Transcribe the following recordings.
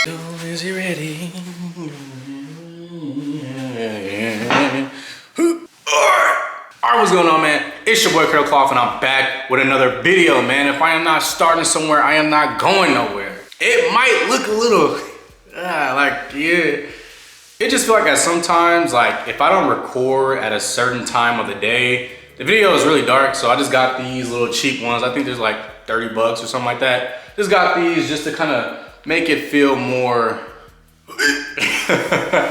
So is he ready? Alright, what's going on, man? It's your boy Karhu and I'm back with another video, man. If I am not starting somewhere, I am not going nowhere. It might look a little, yeah. It just feels like that sometimes, like if I don't record at a certain time of the day, the video is really dark, so I just got these little cheap ones. I think there's like 30 bucks or something like that. Just got these just to kind of make it feel more. All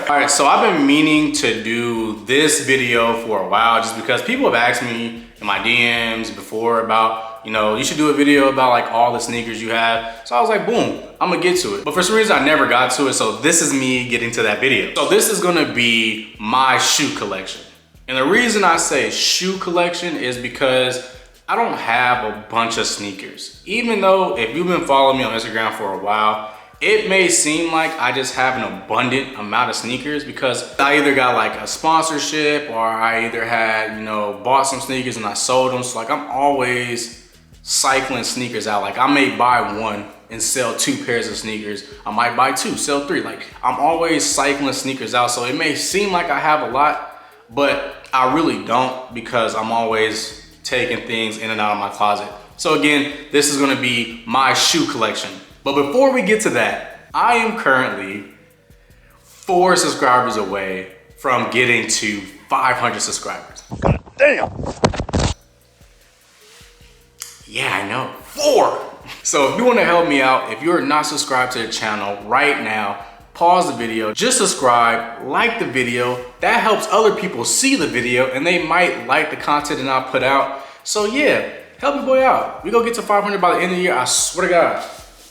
right, so I've been meaning to do this video for a while just because people have asked me in my DMs before about, you know, you should do a video about like all the sneakers you have. So I was like, boom, I'm gonna get to it. But for some reason I never got to it, so this is me getting to that video. So this is gonna be my shoe collection. And the reason I say shoe collection is because I don't have a bunch of sneakers. Even though if you've been following me on Instagram for a while, it may seem like I just have an abundant amount of sneakers because I either got like a sponsorship or I either had, you know, bought some sneakers and I sold them. So like I'm always cycling sneakers out. Like I may buy one and sell 2 pairs of sneakers. I might buy 2, sell 3. Like I'm always cycling sneakers out. So it may seem like I have a lot, but I really don't because I'm always taking things in and out of my closet. So again, this is gonna be my shoe collection. But before we get to that, I am currently 4 subscribers away from getting to 500 subscribers. God damn. Yeah, I know, 4. So if you wanna help me out, if you're not subscribed to the channel right now, pause the video, just subscribe, like the video. That helps other people see the video and they might like the content that I put out. So yeah, help your boy out. We gonna get to 500 by the end of the year, I swear to God.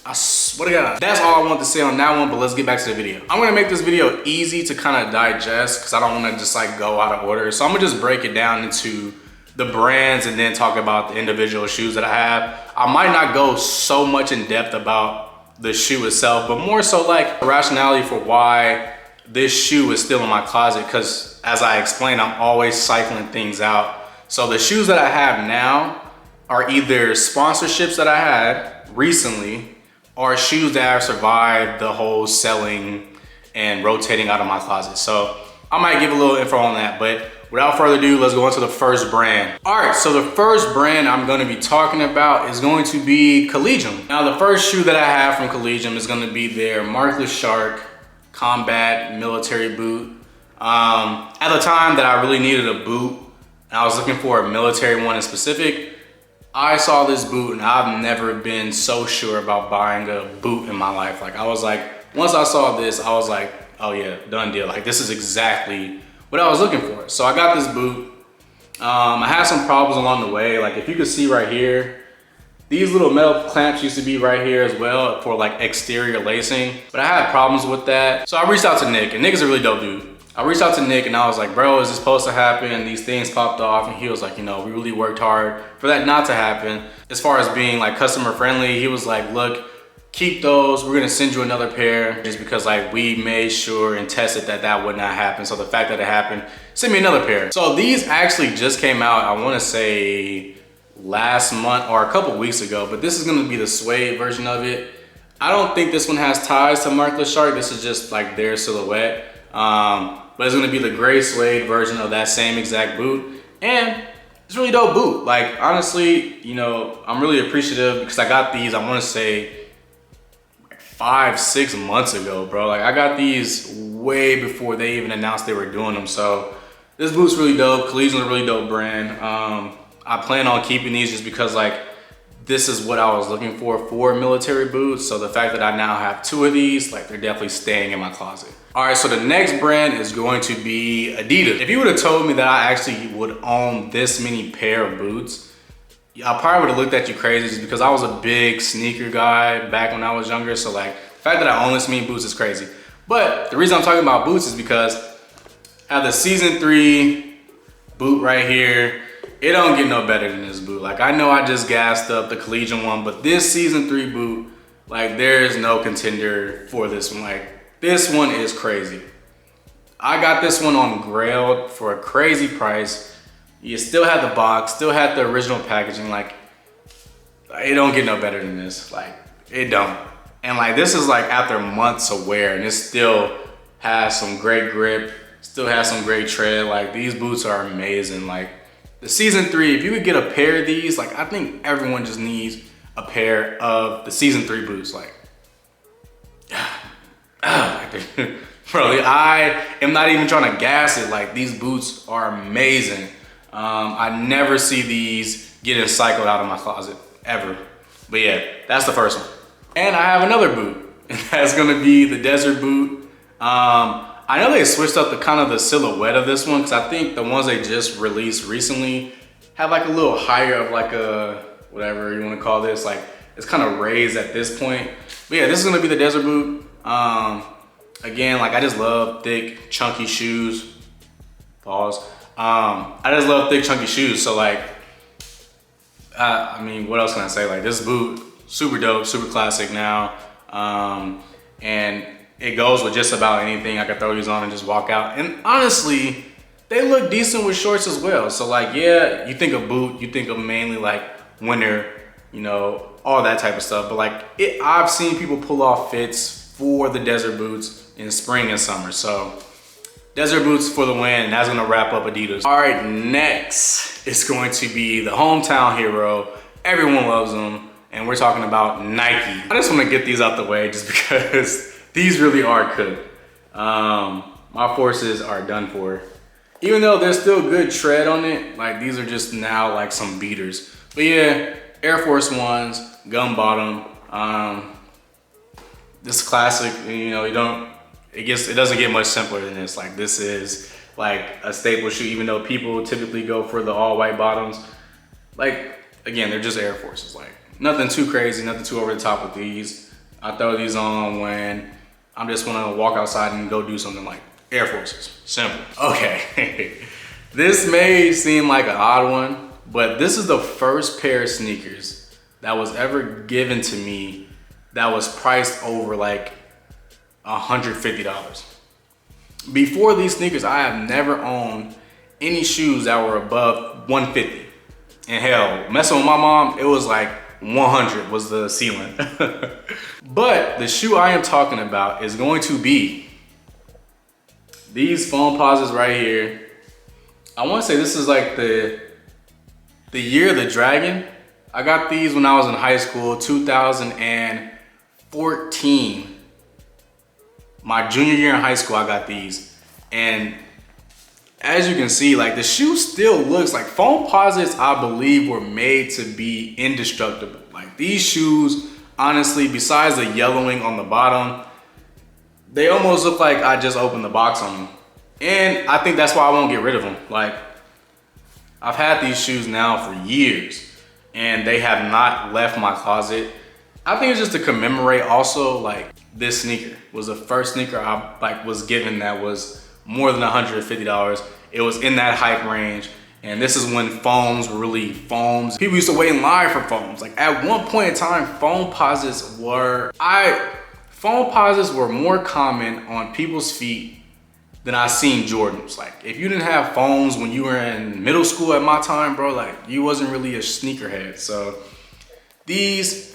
I swear to God. That's all I want to say on that one, but let's get back to the video. I'm gonna make this video easy to kind of digest because I don't want to just like go out of order. So I'm gonna just break it down into the brands and then talk about the individual shoes that I have. I might not go so much in depth about the shoe itself, but more so like the rationality for why this shoe is still in my closet because as I explained, I'm always cycling things out. So the shoes that I have now are either sponsorships that I had recently or shoes that have survived the whole selling and rotating out of my closet. So I might give a little info on that, but without further ado, let's go into the first brand. All right, so the first brand I'm gonna be talking about is going to be Collegium. Now the first shoe that I have from Collegium is gonna be their Markless Shark Combat Military Boot. At the time that I really needed a boot, and I was looking for a military one in specific, I saw this boot and I've never been so sure about buying a boot in my life. Like I was like, once I saw this, I was like, oh yeah, done deal. Like this is exactly what I was looking for. So I got this boot. I had some problems along the way. Like if you could see right here, these little metal clamps used to be right here as well for like exterior lacing, but I had problems with that. So I reached out to Nick, and Nick is a really dope dude. I reached out to Nick and I was like, bro, is this supposed to happen? And these things popped off, and he was like, you know, we really worked hard for that not to happen. As far as being like customer friendly, he was like, look, keep those. We're gonna send you another pair just because like we made sure and tested that that would not happen. So the fact that it happened, send me another pair. So these actually just came out, I wanna say last month or a couple weeks ago, but this is gonna be the suede version of it. I don't think this one has ties to Markless Shark. This is just like their silhouette. But it's gonna be the gray suede version of that same exact boot. And it's a really dope boot. Like honestly, you know, I'm really appreciative because I got these, I wanna say like 5-6 months ago, bro. Like I got these way before they even announced they were doing them. So this boot's really dope. Collegium's a really dope brand. I plan on keeping these just because like this is what I was looking for military boots. So the fact that I now have 2 of these, like they're definitely staying in my closet. All right, so the next brand is going to be Adidas. If you would have told me that I actually would own this many pair of boots, I probably would have looked at you crazy just because I was a big sneaker guy back when I was younger. So like the fact that I own this many boots is crazy. But the reason I'm talking about boots is because I have the season 3 boot right here. It don't get no better than this boot. Like I know I just gassed up the Collegium one, but this season 3 boot, like there is no contender for this one. Like this one is crazy. I got this one on Grailed for a crazy price. You still had the box, still had the original packaging. Like it don't get no better than this. Like it don't. And like this is like after months of wear, and it still has some great grip, still has some great tread. Like these boots are amazing. Like the season 3, if you could get a pair of these, like I think everyone just needs a pair of the season 3 boots. Like, bro, I am not even trying to gas it. Like these boots are amazing. I never see these getting cycled out of my closet ever. But yeah, that's the first one. And I have another boot. That's gonna be the desert boot. I know they switched up the silhouette of this one, because I think the ones they just released recently have like a little higher of like a, whatever you want to call this, like it's kind of raised at this point. But yeah, this is gonna be the desert boot. Again, like I just love thick, chunky shoes. Pause. I just love thick, chunky shoes. So like, I mean, what else can I say? Like this boot, super dope, super classic now. And it goes with just about anything. I could throw these on and just walk out. And honestly, they look decent with shorts as well. So like, yeah, you think of boot, you think of mainly like winter, you know, all that type of stuff. But like, I've seen people pull off fits for the desert boots in spring and summer. So desert boots for the win. That's gonna wrap up Adidas. All right, next is going to be the hometown hero. Everyone loves them. And we're talking about Nike. I just wanna get these out the way just because these really are cooked. My forces are done for. Even though there's still good tread on it, like these are just now like some beaters. But yeah, Air Force Ones, gum bottom. This classic, you know, it doesn't get much simpler than this. Like this is like a staple shoe, even though people typically go for the all white bottoms. Like, again, they're just Air Forces. Like nothing too crazy, nothing too over the top with these. I throw these on when I'm just wanna walk outside and go do something, like Air Forces, simple. Okay, this may seem like an odd one, but this is the first pair of sneakers that was ever given to me that was priced over like $150. Before these sneakers, I have never owned any shoes that were above $150. And hell, messing with my mom, it was like 100 was the ceiling. But the shoe I am talking about is going to be these foam posits right here. I want to say this is like the year of the dragon. I got these when I was in high school, 2014. My junior year in high school, I got these. And as you can see, like the shoe still looks like foam posits, I believe, were made to be indestructible. Like these shoes, honestly, besides the yellowing on the bottom, they almost look like I just opened the box on them. And I think that's why I won't get rid of them. Like, I've had these shoes now for years and they have not left my closet. I think it's just to commemorate also, like this sneaker was the first sneaker I like was given that was more than $150. It was in that hype range. And this is when foams were really foams. People used to wait in line for foams. Like at one point in time, foam posits were more common on people's feet than I seen Jordans. Like if you didn't have foams when you were in middle school at my time, bro, like you wasn't really a sneakerhead. So these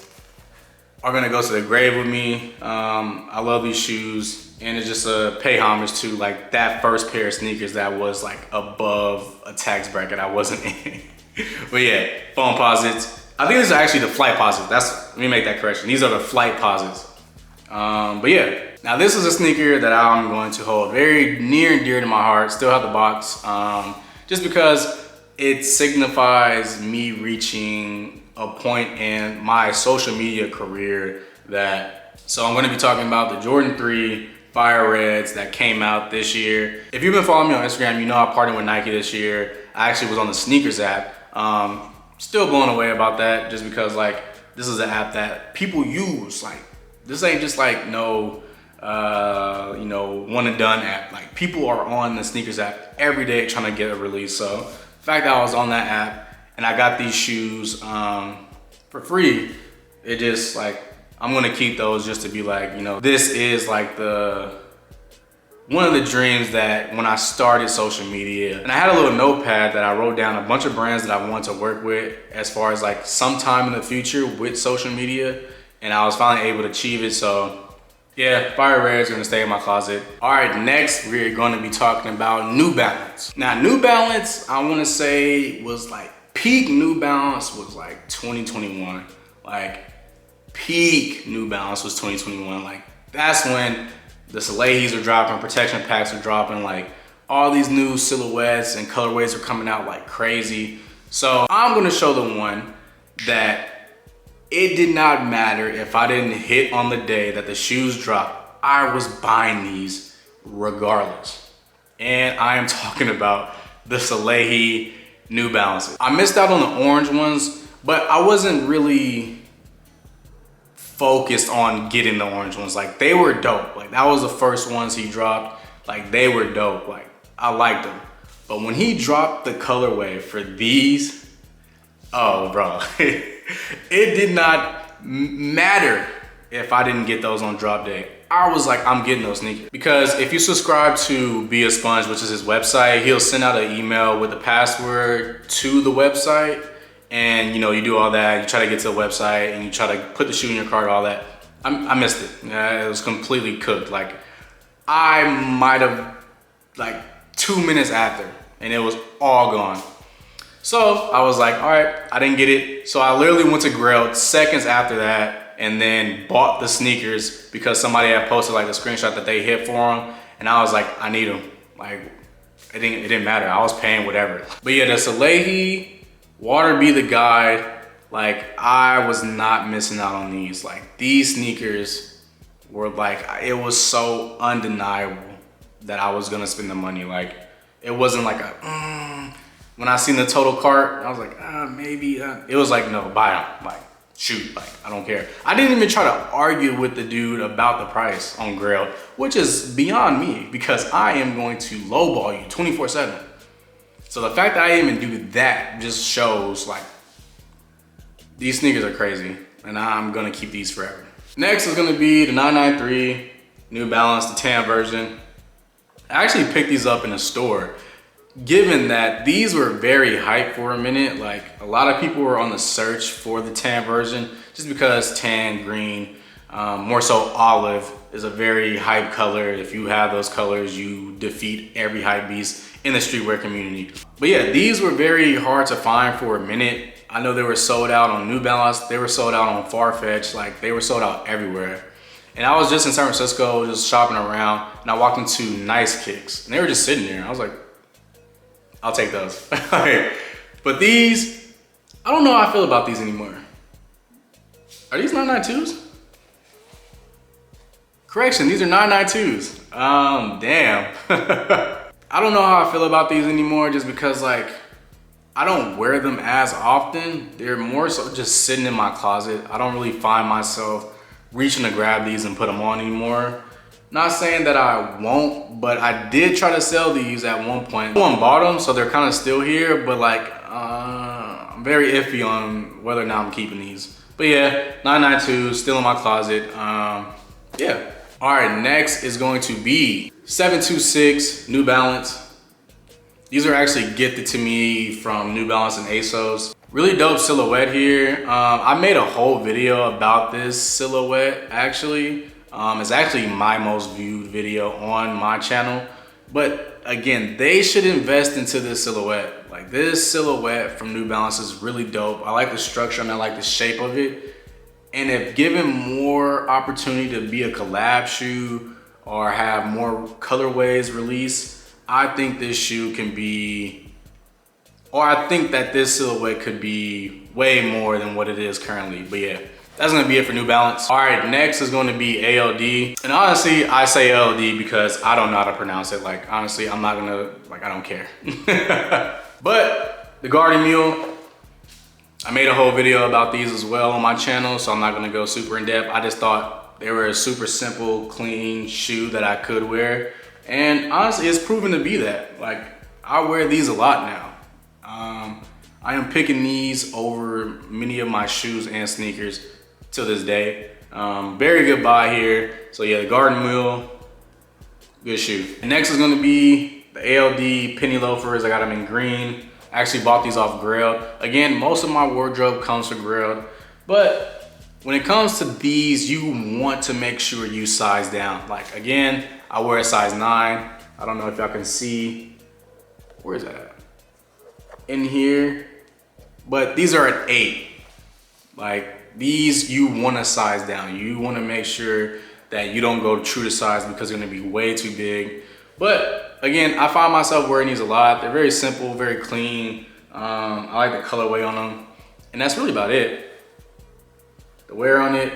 are gonna go to the grave with me. I love these shoes. And it's just a pay homage to like that first pair of sneakers that was like above a tax bracket I wasn't in. But yeah, foam posits. I think these are actually the flight posits. Let me make that correction. These are the flight posits. But yeah, now this is a sneaker that I'm going to hold very near and dear to my heart. Still have the box, just because it signifies me reaching a point in my social media career so I'm gonna be talking about the Jordan 3 Fire Reds that came out this year. If you've been following me on Instagram, you know I partnered with Nike this year. I actually was on the sneakers app. Still blown away about that, just because like this is an app that people use. Like this ain't just like no you know, one and done app. Like people are on the sneakers app every day trying to get a release. So the fact that I was on that app and I got these shoes for free, it just like, I'm gonna keep those just to be like, you know, this is like one of the dreams that when I started social media, and I had a little notepad that I wrote down a bunch of brands that I want to work with as far as like sometime in the future with social media. and I was finally able to achieve it. So yeah, fire reds are gonna stay in my closet. All right, next we're gonna be talking about New Balance. Now, New Balance, I wanna say was like peak New Balance was like 2021. Like peak New Balance was 2021. Like that's when the Salehis are dropping, protection packs are dropping, like all these new silhouettes and colorways are coming out like crazy. So I'm gonna show the one that it did not matter if I didn't hit on the day that the shoes dropped. I was buying these regardless. And I am talking about the Salehi New Balances. I missed out on the orange ones, but I wasn't really focused on getting the orange ones. Like they were dope. Like that was the first ones he dropped. Like they were dope. Like I liked them. But when he dropped the colorway for these, oh bro, it did not matter if I didn't get those on drop day. I was like, I'm getting those sneakers. Because if you subscribe to Be a Sponge, which is his website, he'll send out an email with the password to the website. And you know, you do all that, you try to get to the website and you try to put the shoe in your cart, all that. I missed it. It was completely cooked. Like I might have like 2 minutes after and it was all gone. So I was like, all right, I didn't get it. So I literally went to Grail seconds after that and then bought the sneakers because somebody had posted like a screenshot that they hit for them. And I was like, I need them. Like, it didn't matter. I was paying whatever. But yeah, the Salehi, Water Be the Guide, like I was not missing out on these. Like these sneakers were like, it was so undeniable that I was gonna spend the money. Like it wasn't like a, when I seen the total cart, I was like, maybe. It was like, no, buy them. Like, shoot, like, I don't care. I didn't even try to argue with the dude about the price on Grail, which is beyond me because I am going to lowball you 24/7. So the fact that I didn't even do that just shows like, these sneakers are crazy and I'm gonna keep these forever. Next is gonna be the 993 New Balance, the tan version. I actually picked these up in a store. Given that these were very hyped for a minute, like a lot of people were on the search for the tan version just because tan, green, more so olive is a very hype color. If you have those colors, you defeat every hype beast in the streetwear community. But yeah, these were very hard to find for a minute. I know they were sold out on New Balance, they were sold out on Farfetch, like they were sold out everywhere. And I was just in San Francisco, just shopping around, and I walked into Nice Kicks, and they were just sitting there. I was like, I'll take those. But these, I don't know how I feel about these anymore. Are these 992s? Correction, these are 992s. Damn. I don't know how I feel about these anymore just because like, I don't wear them as often. They're more so just sitting in my closet. I don't really find myself reaching to grab these and put them on anymore. Not saying that I won't, but I did try to sell these at one point. No one bought them, so they're kind of still here, but like, I'm very iffy on whether or not I'm keeping these. But yeah, 992, still in my closet. Yeah. All right, next is going to be 726 New Balance. These are actually gifted to me from New Balance and ASOS. Really dope silhouette here. I made a whole video about this silhouette actually. It's actually my most viewed video on my channel. But again, they should invest into this silhouette. Like this silhouette from New Balance is really dope. I like the structure and I like the shape of it. And if given more opportunity to be a collab shoe or have more colorways released, I think this shoe can be, or I think that this silhouette could be way more than what it is currently. But yeah, that's gonna be it for New Balance. All right, next is gonna be ALD. And honestly, I say ALD because I don't know how to pronounce it. Like, honestly, I'm not gonna, like, I don't care. But the Garden Mule, I made a whole video about these as well on my channel, so I'm not gonna go super in depth. I just thought they were a super simple, clean shoe that I could wear. And honestly, it's proven to be that. Like, I wear these a lot now. I am picking these over many of my shoes and sneakers to this day. Very good buy here. So yeah, the Garden Mule, good shoe. And next is gonna be the ALD penny loafers. I got them in green. I actually bought these off Grailed. Again, most of my wardrobe comes from Grailed, but When it comes to these, you want to make sure you size down. Like again, I wear a size 9. I don't know if y'all can see, where is that at? In here, but these are an 8. Like these, you want to size down. You want to make sure that you don't go true to size because they're gonna be way too big. But again, I find myself wearing these a lot. They're very simple, very clean. I like the colorway on them. And that's really about it. The wear on it.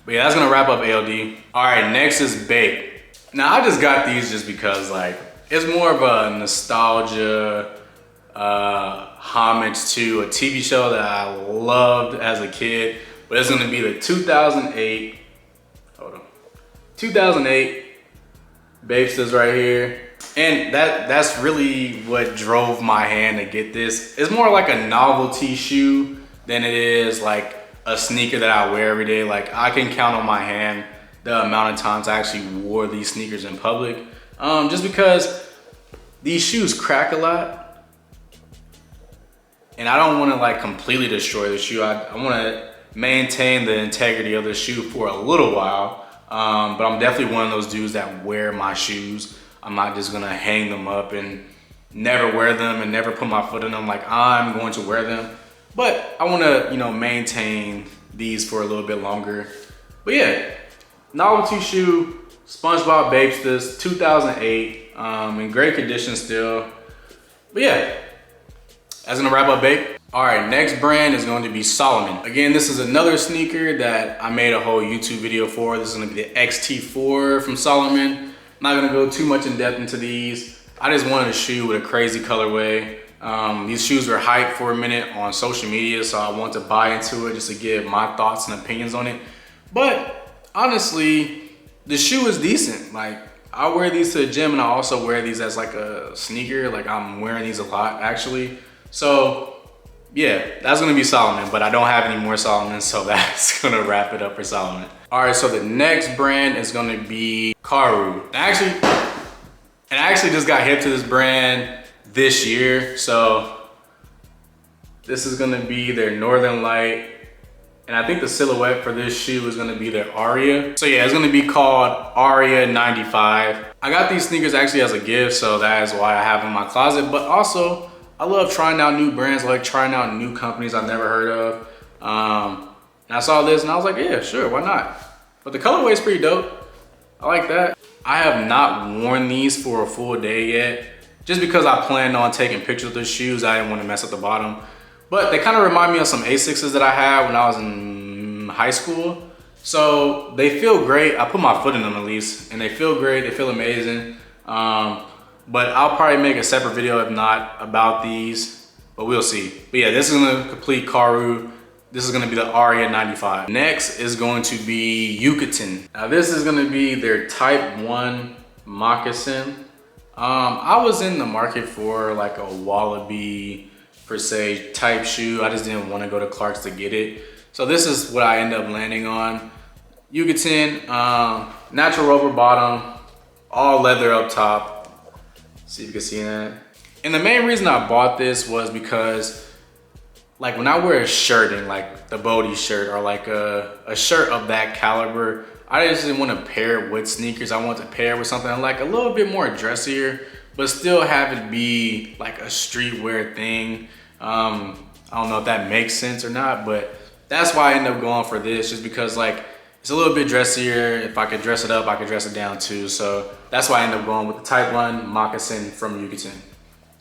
But yeah, that's gonna wrap up ALD. All right, next is Bape. Now I just got these just because like, it's more of a nostalgia, homage to a TV show that I loved as a kid. But it's gonna be the 2008, hold on, 2008 Bapestas right here. And that's really what drove my hand to get this. It's more like a novelty shoe than it is like a sneaker that I wear every day. Like I can count on my hand the amount of times I actually wore these sneakers in public. Just because these shoes crack a lot. And I don't wanna like completely destroy the shoe. I wanna maintain the integrity of the shoe for a little while. But I'm definitely one of those dudes that wear my shoes. I'm not just gonna hang them up and never wear them and never put my foot in them. Like I'm going to wear them. But I wanna, you know, maintain these for a little bit longer. But yeah, novelty shoe, SpongeBob Bapestas, 2008, in great condition still. But yeah, that's gonna wrap up Bape. All right, next brand is going to be Salomon. Again, this is another sneaker that I made a whole YouTube video for. This is gonna be the XT4 from Salomon. I'm not gonna go too much in depth into these. I just wanted a shoe with a crazy colorway. These shoes were hyped for a minute on social media, so I wanted to buy into it just to give my thoughts and opinions on it. But honestly, the shoe is decent. Like I wear these to the gym and I also wear these as like a sneaker. Like I'm wearing these a lot actually. So yeah, that's gonna be Salomon, but I don't have any more Salomon, so that's gonna wrap it up for Salomon. All right, so the next brand is gonna be Karhu. I actually just got hip to this brand this year, so this is gonna be their Northern Light, and I think the silhouette for this shoe is gonna be their Aria. So yeah, it's gonna be called Aria 95. I got these sneakers actually as a gift, so that is why I have them in my closet, but also, I love trying out new brands, I like trying out new companies I've never heard of. And I saw this and I was like, yeah, sure, why not? But the colorway is pretty dope. I like that. I have not worn these for a full day yet, just because I planned on taking pictures of the shoes. I didn't want to mess up the bottom. But they kind of remind me of some Asics that I had when I was in high school. So they feel great. I put my foot in them at least, and they feel great, they feel amazing. But I'll probably make a separate video if not about these, but we'll see. But yeah, this is gonna complete Karhu. This is gonna be the Aria 95. Next is going to be Yuketen. Now this is gonna be their Type 1 moccasin. I was in the market for like a Wallaby per se type shoe. I just didn't want to go to Clark's to get it. So this is what I end up landing on. Yuketen, natural rubber bottom, all leather up top. See if you can see that. And the main reason I bought this was because like when I wear a shirt and like the Bodie shirt or like a shirt of that caliber, I just didn't want to pair it with sneakers. I want to pair it with something like a little bit more dressier, but still have it be like a streetwear thing. I don't know if that makes sense or not, but that's why I ended up going for this, just because like it's a little bit dressier. If I could dress it up, I could dress it down too. So that's why I ended up going with the Type 1 moccasin from Yuketen.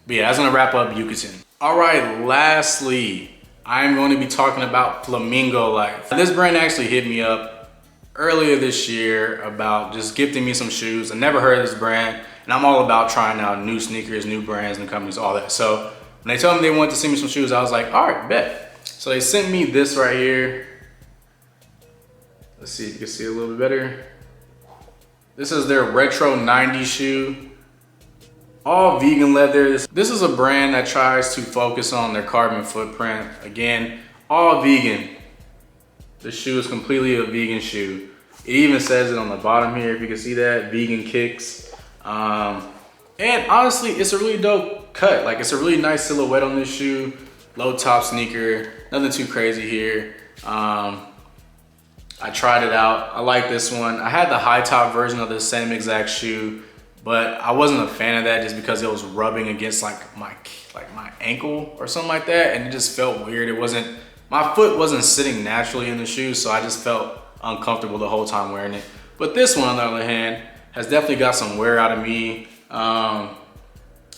But yeah, that's gonna wrap up Yuketen. All right, lastly, I'm going to be talking about Flamingo Life. This brand actually hit me up earlier this year about just gifting me some shoes. I never heard of this brand, and I'm all about trying out new sneakers, new brands, new companies, all that. So when they told me they wanted to send me some shoes, I was like, all right, bet. So they sent me this right here. Let's see if you can see it a little bit better. This is their retro 90s shoe. All vegan leather. This is a brand that tries to focus on their carbon footprint. Again, all vegan. The shoe is completely a vegan shoe. It even says it on the bottom here, if you can see that, vegan kicks. And honestly, it's a really dope cut. Like it's a really nice silhouette on this shoe. Low top sneaker, nothing too crazy here. I tried it out. I like this one. I had the high top version of the same exact shoe, but I wasn't a fan of that just because it was rubbing against like my ankle or something like that, and it just felt weird. My foot wasn't sitting naturally in the shoe, so I just felt uncomfortable the whole time wearing it. But this one, on the other hand, has definitely got some wear out of me. I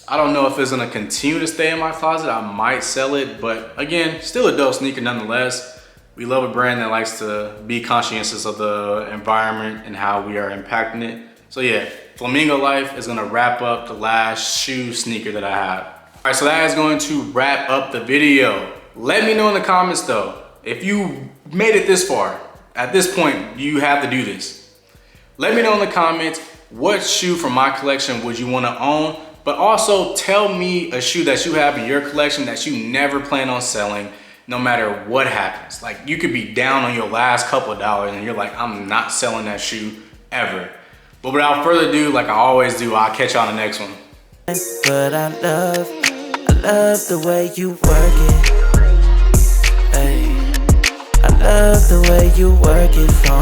don't know if it's gonna continue to stay in my closet. I might sell it, but again, still a dope sneaker nonetheless. We love a brand that likes to be conscientious of the environment and how we are impacting it. So yeah, Flamingo Life is gonna wrap up the last shoe sneaker that I have. All right, so that is going to wrap up the video. Let me know in the comments though, if you made it this far, at this point, you have to do this. Let me know in the comments what shoe from my collection would you wanna own, but also tell me a shoe that you have in your collection that you never plan on selling, no matter what happens. Like, you could be down on your last couple of dollars and you're like, I'm not selling that shoe ever. But without further ado, like I always do, I'll catch you on the next one. But I love the way you work it. Ay, I love the way you work it.